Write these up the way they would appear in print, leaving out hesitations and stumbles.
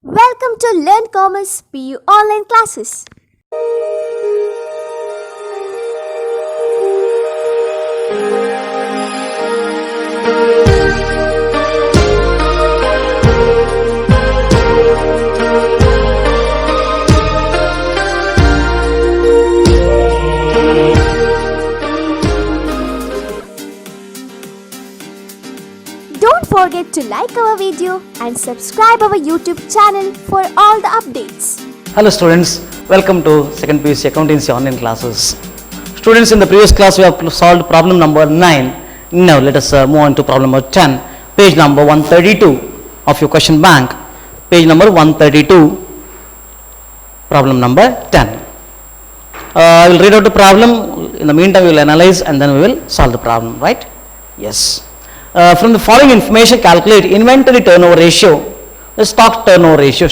Welcome to Learn Commerce PU online classes. Don't forget to like our video and subscribe our YouTube channel for all the updates. Hello students, welcome to second PUC accountancy online classes. Students, in the previous class we have solved problem number 9. Now let us move on to problem number 10, page number 132 of your question bank. Page number 132, problem number 10. I will read out the problem. In the meantime we will analyze and then we will solve the problem, right? Yes. From the following information, calculate inventory turnover ratio, the stock turnover ratio,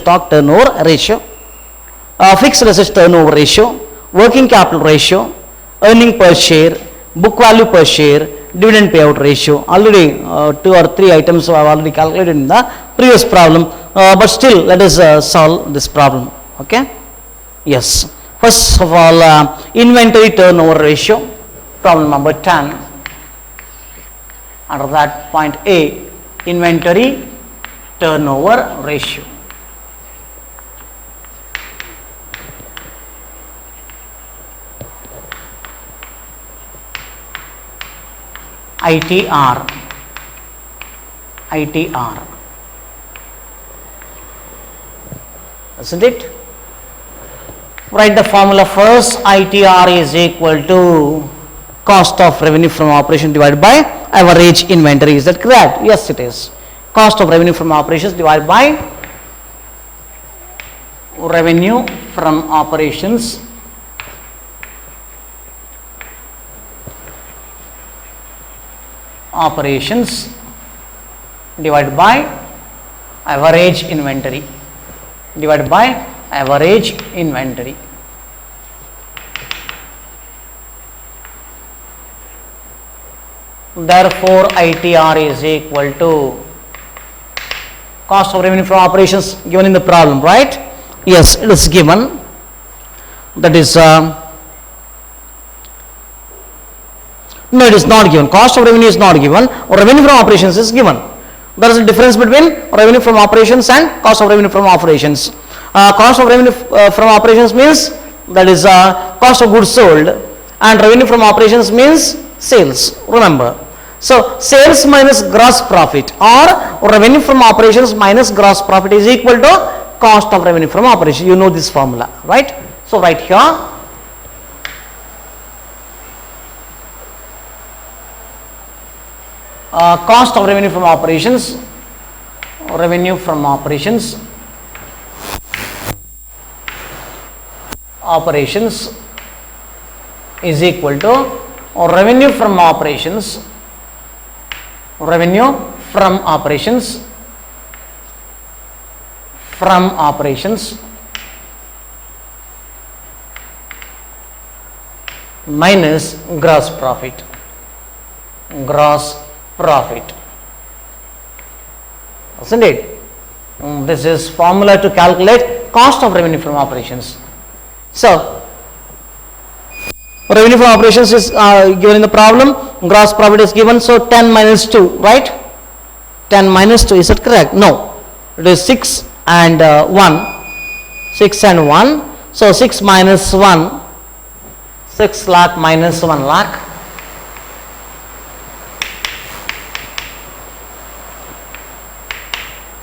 fixed assets turnover ratio, working capital ratio, earning per share, book value per share, dividend payout ratio. Already 2 or 3 items I have already calculated in the previous problem, but still let us solve this problem. Okay? Yes. First of all, inventory turnover ratio, problem number 10. Under that, point A, inventory turnover ratio. ITR. Isn't it? Write the formula first. ITR is equal to cost of revenue from operation divided by average inventory. Is that correct? Yes, it is. Cost of revenue from operations divided by revenue from operations divided by average inventory Therefore, ITR is equal to cost of revenue from operations given in the problem, right? Yes, it is given. That is, no, it is not given. Cost of revenue is not given. Revenue from operations is given. There is a difference between revenue from operations and cost of revenue from operations. Cost of revenue from operations means that is cost of goods sold, and revenue from operations means sales. Remember. So, sales minus gross profit or revenue from operations minus gross profit is equal to cost of revenue from operations. You know this formula, right? So, right here, cost of revenue from operations is equal to revenue from operations minus gross profit. Isn't it? This is formula to calculate cost of revenue from operations. So, revenue from operations is given in the problem, gross profit is given, so 10 minus 2, right? 10 minus 2, is that correct? No, it is 6 and 1. So 6 minus 1, 6 lakh minus 1 lakh.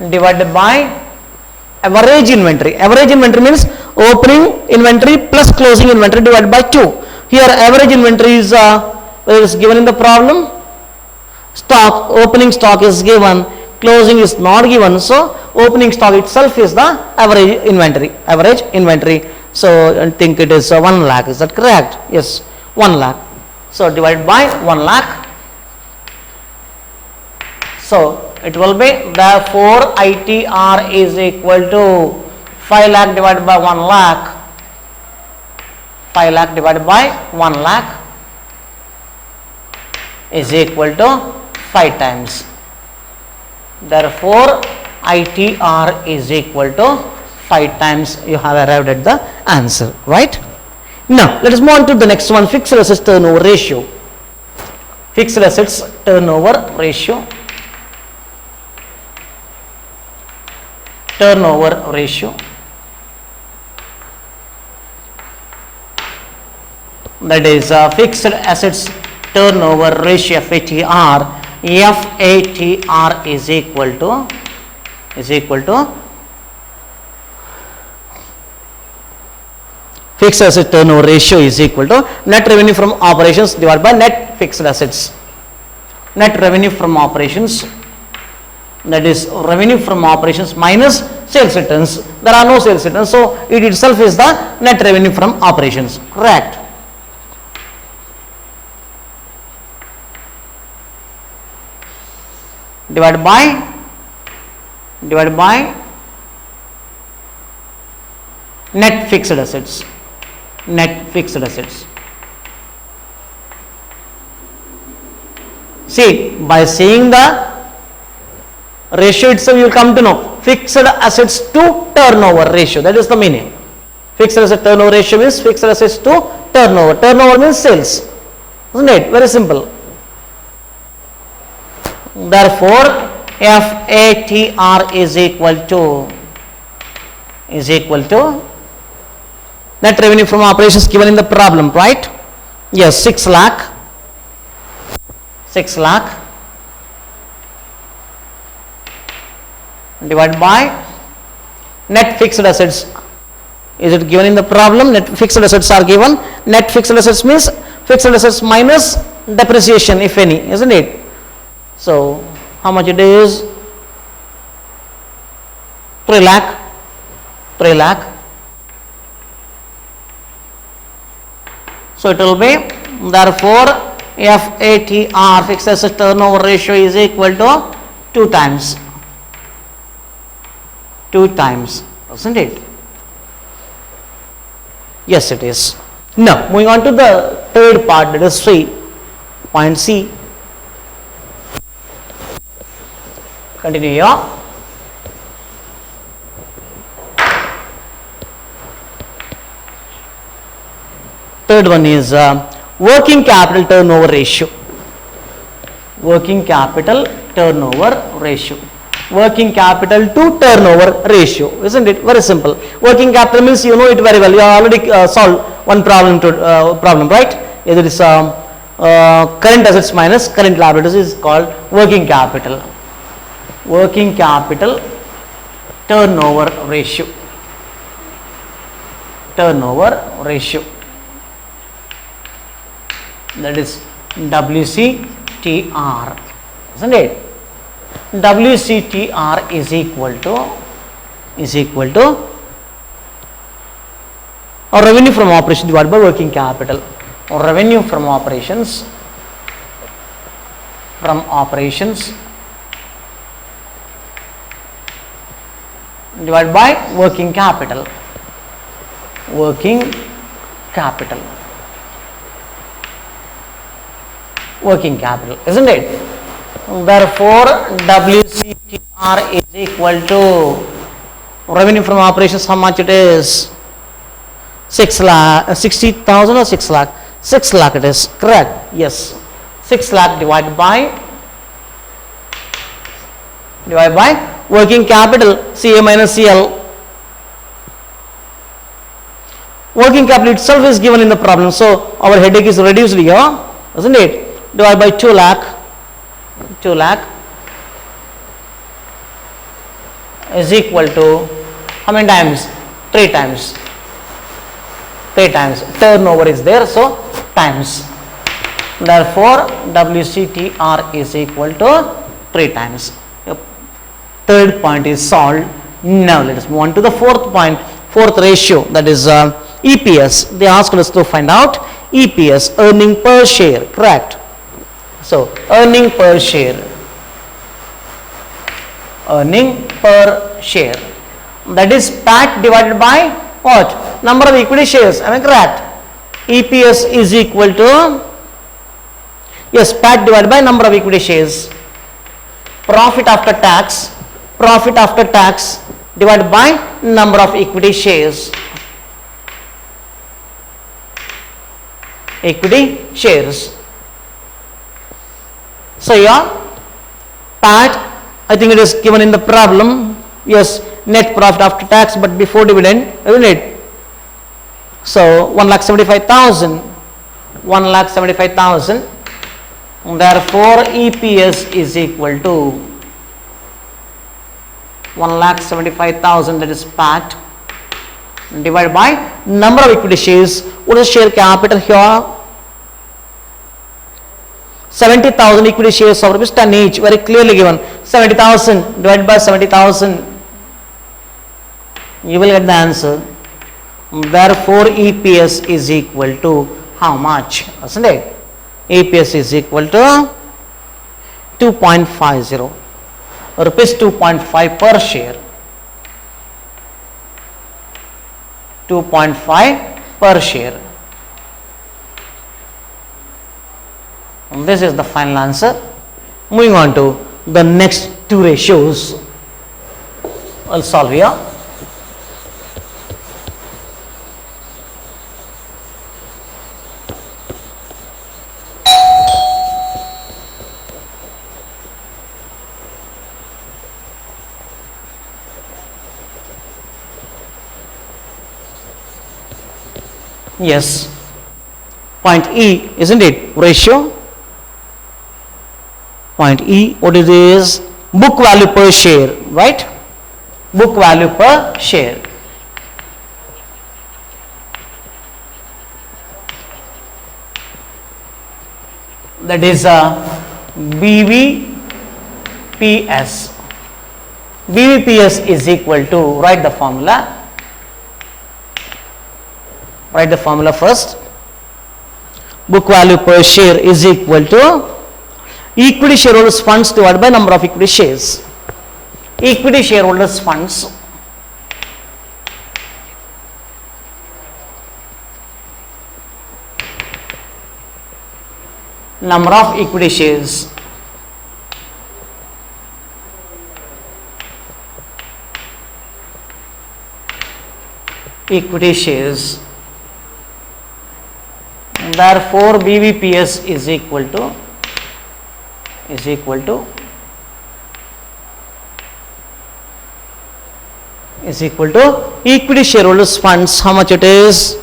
Divided by average inventory. Average inventory means opening inventory plus closing inventory divided by 2. Here average inventory is given in the problem. Stock, opening stock is given, closing is not given. So opening stock itself is the average inventory. So I think it is 1 lakh. Is that correct? Yes, 1 lakh. So divided by 1 lakh. So it will be, therefore ITR is equal to 5 lakh divided by 1 lakh. 5 lakh divided by 1 lakh is equal to 5 times. Therefore, ITR is equal to 5 times. You have arrived at the answer, right? Now let us move on to the next one, fixed assets turnover ratio. Fixed assets turnover ratio. Turnover ratio. That is fixed assets turnover ratio FATR. FATR is equal to fixed asset turnover ratio is equal to net revenue from operations divided by net fixed assets. Net revenue from operations, that is revenue from operations minus sales returns. There are no sales returns, so it itself is the net revenue from operations, correct? Divided by net fixed assets. Net fixed assets. See, by seeing the ratio itself, you will come to know fixed assets to turnover ratio. That is the meaning. Fixed asset turnover ratio means fixed assets to turnover. Turnover means sales, isn't it? Very simple. Therefore, FATR is equal to net revenue from operations given in the problem, right? Yes, 6 lakh. 6 lakh divided by net fixed assets. Is it given in the problem? Net fixed assets are given. Net fixed assets means fixed assets minus depreciation, if any, isn't it? So, how much it is? 3 lakh. 3 lakh. So, it will be, therefore, FATR, fixed asset turnover ratio, is equal to 2 times. 2 times, isn't it? Yes, it is. Now, moving on to the third part, that is 3. Point C. Continue here. Third one is working capital turnover ratio. Working capital turnover ratio. Working capital to turnover ratio, isn't it? Very simple. Working capital means you know it very well. You have already solved one problem, right? It is current assets minus current liabilities is called working capital. Working capital turnover ratio. Turnover ratio. That is WCTR, isn't it? WCTR is equal to or revenue from operations divided by working capital, or revenue from operations divided by working capital. Working capital, isn't it? Therefore, WCTR is equal to revenue from operations. How much it is? 60,000 or 6 lakh? 6 lakh it is, correct? Yes. 6 lakh divided by working capital, CA minus CL. Working capital itself is given in the problem, so our headache is reduced here, isn't it? Divided by 2 lakh. 2 lakh is equal to how many times? 3 times. 3 times. Turnover is there, so times. Therefore, WCTR is equal to 3 times. Yep. Third point is solved. Now let us move on to the fourth point, fourth ratio, that is EPS. They asked us to find out EPS, earning per share, correct? So, earning per share. Earning per share. That is PAT divided by what? Number of equity shares. Am I correct? EPS is equal to, yes, PAT divided by number of equity shares. Profit after tax profit after tax divided by number of equity shares. Equity shares. So here PAT, I think it is given in the problem. Yes, net profit after tax but before dividend, isn't it? So 1,75,000. 1,75,000. Therefore EPS is equal to 1,75,000, that is PAT, divided by number of equity shares. What is share capital here? 70,000 equity shares of rupees 10 each, very clearly given. 70,000 divided by 70,000, you will get the answer. Therefore EPS is equal to how much, isn't it? EPS is equal to 2.50 rupees 2.5 per share. 2.5 per share. And this is the final answer. Moving on to the next two ratios. I'll solve here. Yes, point E, isn't it? Ratio. Point E, what it is? Book value per share, right? Book value per share. That is BVPS. BVPS is equal to, write the formula. Write the formula first. Book value per share is equal to equity shareholders funds divided by number of equity shares. Equity shareholders funds number of equity shares. Equity shares. Therefore BVPS is equal to equity shareholders funds. How much it is?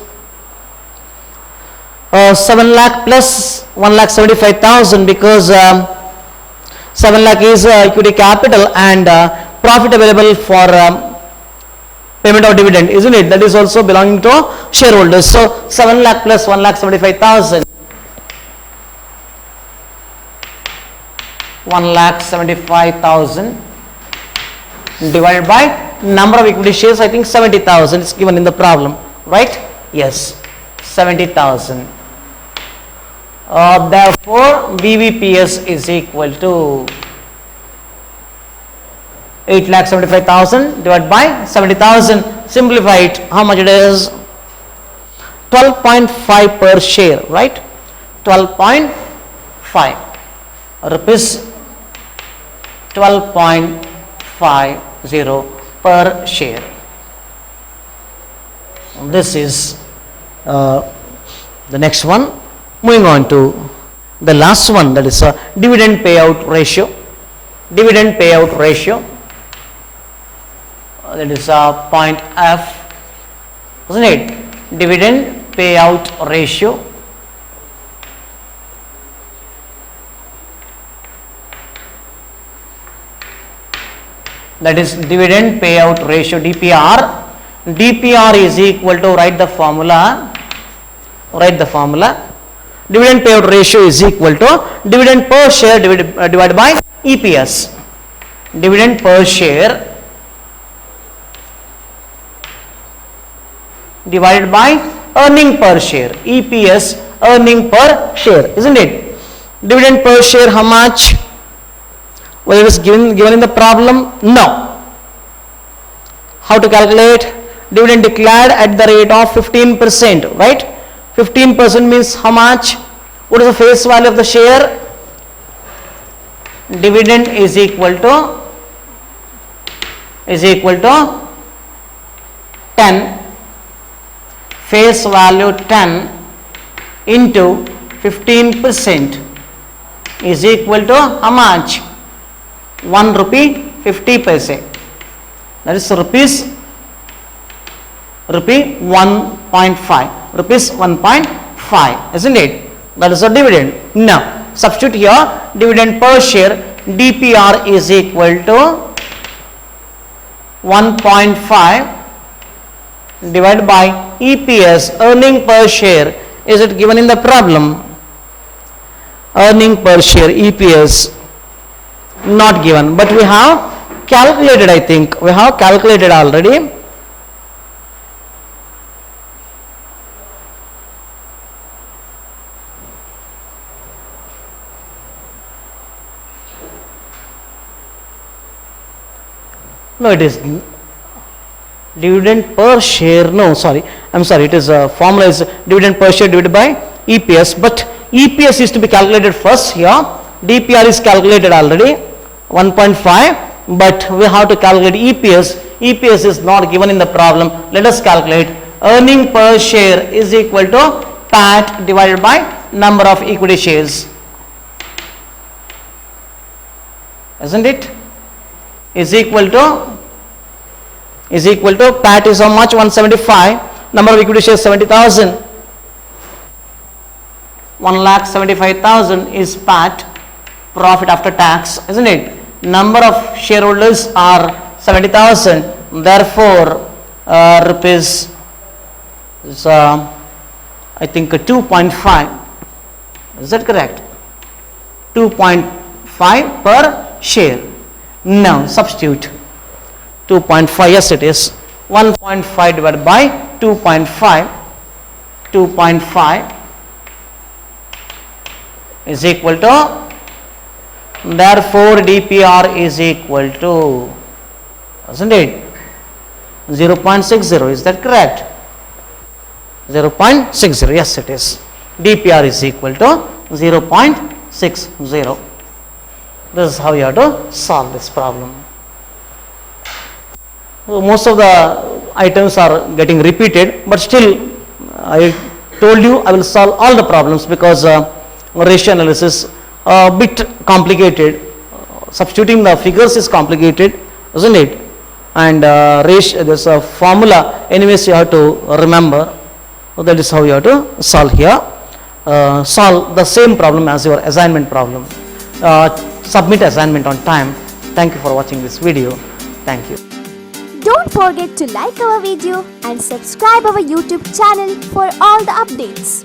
7 lakh plus 1,75,000, because 7 lakh is equity capital and profit available for payment of dividend, isn't it? That is also belonging to shareholders. So 7 lakh plus 1,75,000. 1,75,000 divided by number of equity shares. I think 70,000 is given in the problem, right? Yes, 70,000. Therefore BVPS is equal to 8,75,000 divided by 70,000. Simplify it. How much it is? 12.5 per share, right? 12.5 rupees 12.50 per share. This is the next one. Moving on to the last one, that is a dividend payout ratio. Dividend payout ratio, that is point F, isn't it? Dividend payout ratio. That is dividend payout ratio, DPR. DPR is equal to, write the formula. Dividend payout ratio is equal to dividend per share divided by EPS. Dividend per share divided by earning per share. EPS, earning per share, isn't it? Dividend per share, how much? Well, it was given in the problem? No. How to calculate? Dividend declared at the rate of 15%, right? 15% means how much? What is the face value of the share? Dividend is equal to is equal to 10, face value 10 into 15% is equal to how much? 1 rupee 50 paise. That is rupee 1.5. Rupees 1.5, isn't it? That is the dividend. Now, substitute here dividend per share. DPR is equal to 1.5 divided by EPS, earning per share. Is it given in the problem? Earning per share, EPS, not given, but we have calculated, I think. We have calculated already. No, it is dividend per share. No, sorry, I'm sorry. It is formula is dividend per share divided by EPS. But EPS is to be calculated first here. DPR is calculated already 1.5. But we have to calculate EPS. EPS is not given in the problem. Let us calculate. Earning per share is equal to PAT divided by number of equity shares. Isn't it? Is equal to PAT is how much? 175. Number of equity shares 70,000. 1,75,000 is PAT, profit after tax, isn't it? Number of shareholders are 70,000. Therefore, rupees is I think 2.5. Is that correct? 2.5 per share. Now substitute 2.5, yes it is, 1.5 divided by 2.5, 2.5 is equal to, therefore DPR is equal to, isn't it, 0.60, is that correct? 0.60, yes it is. DPR is equal to 0.60. This is how you have to solve this problem. So most of the items are getting repeated, but still I told you I will solve all the problems because ratio analysis a bit complicated. Substituting the figures is complicated, isn't it? And ratio, there's a formula anyways you have to remember. So that is how you have to solve here. Solve the same problem as your assignment problem. Submit assignment on time. Thank you for watching this video. Thank you. Don't forget to like our video and subscribe our YouTube channel for all the updates.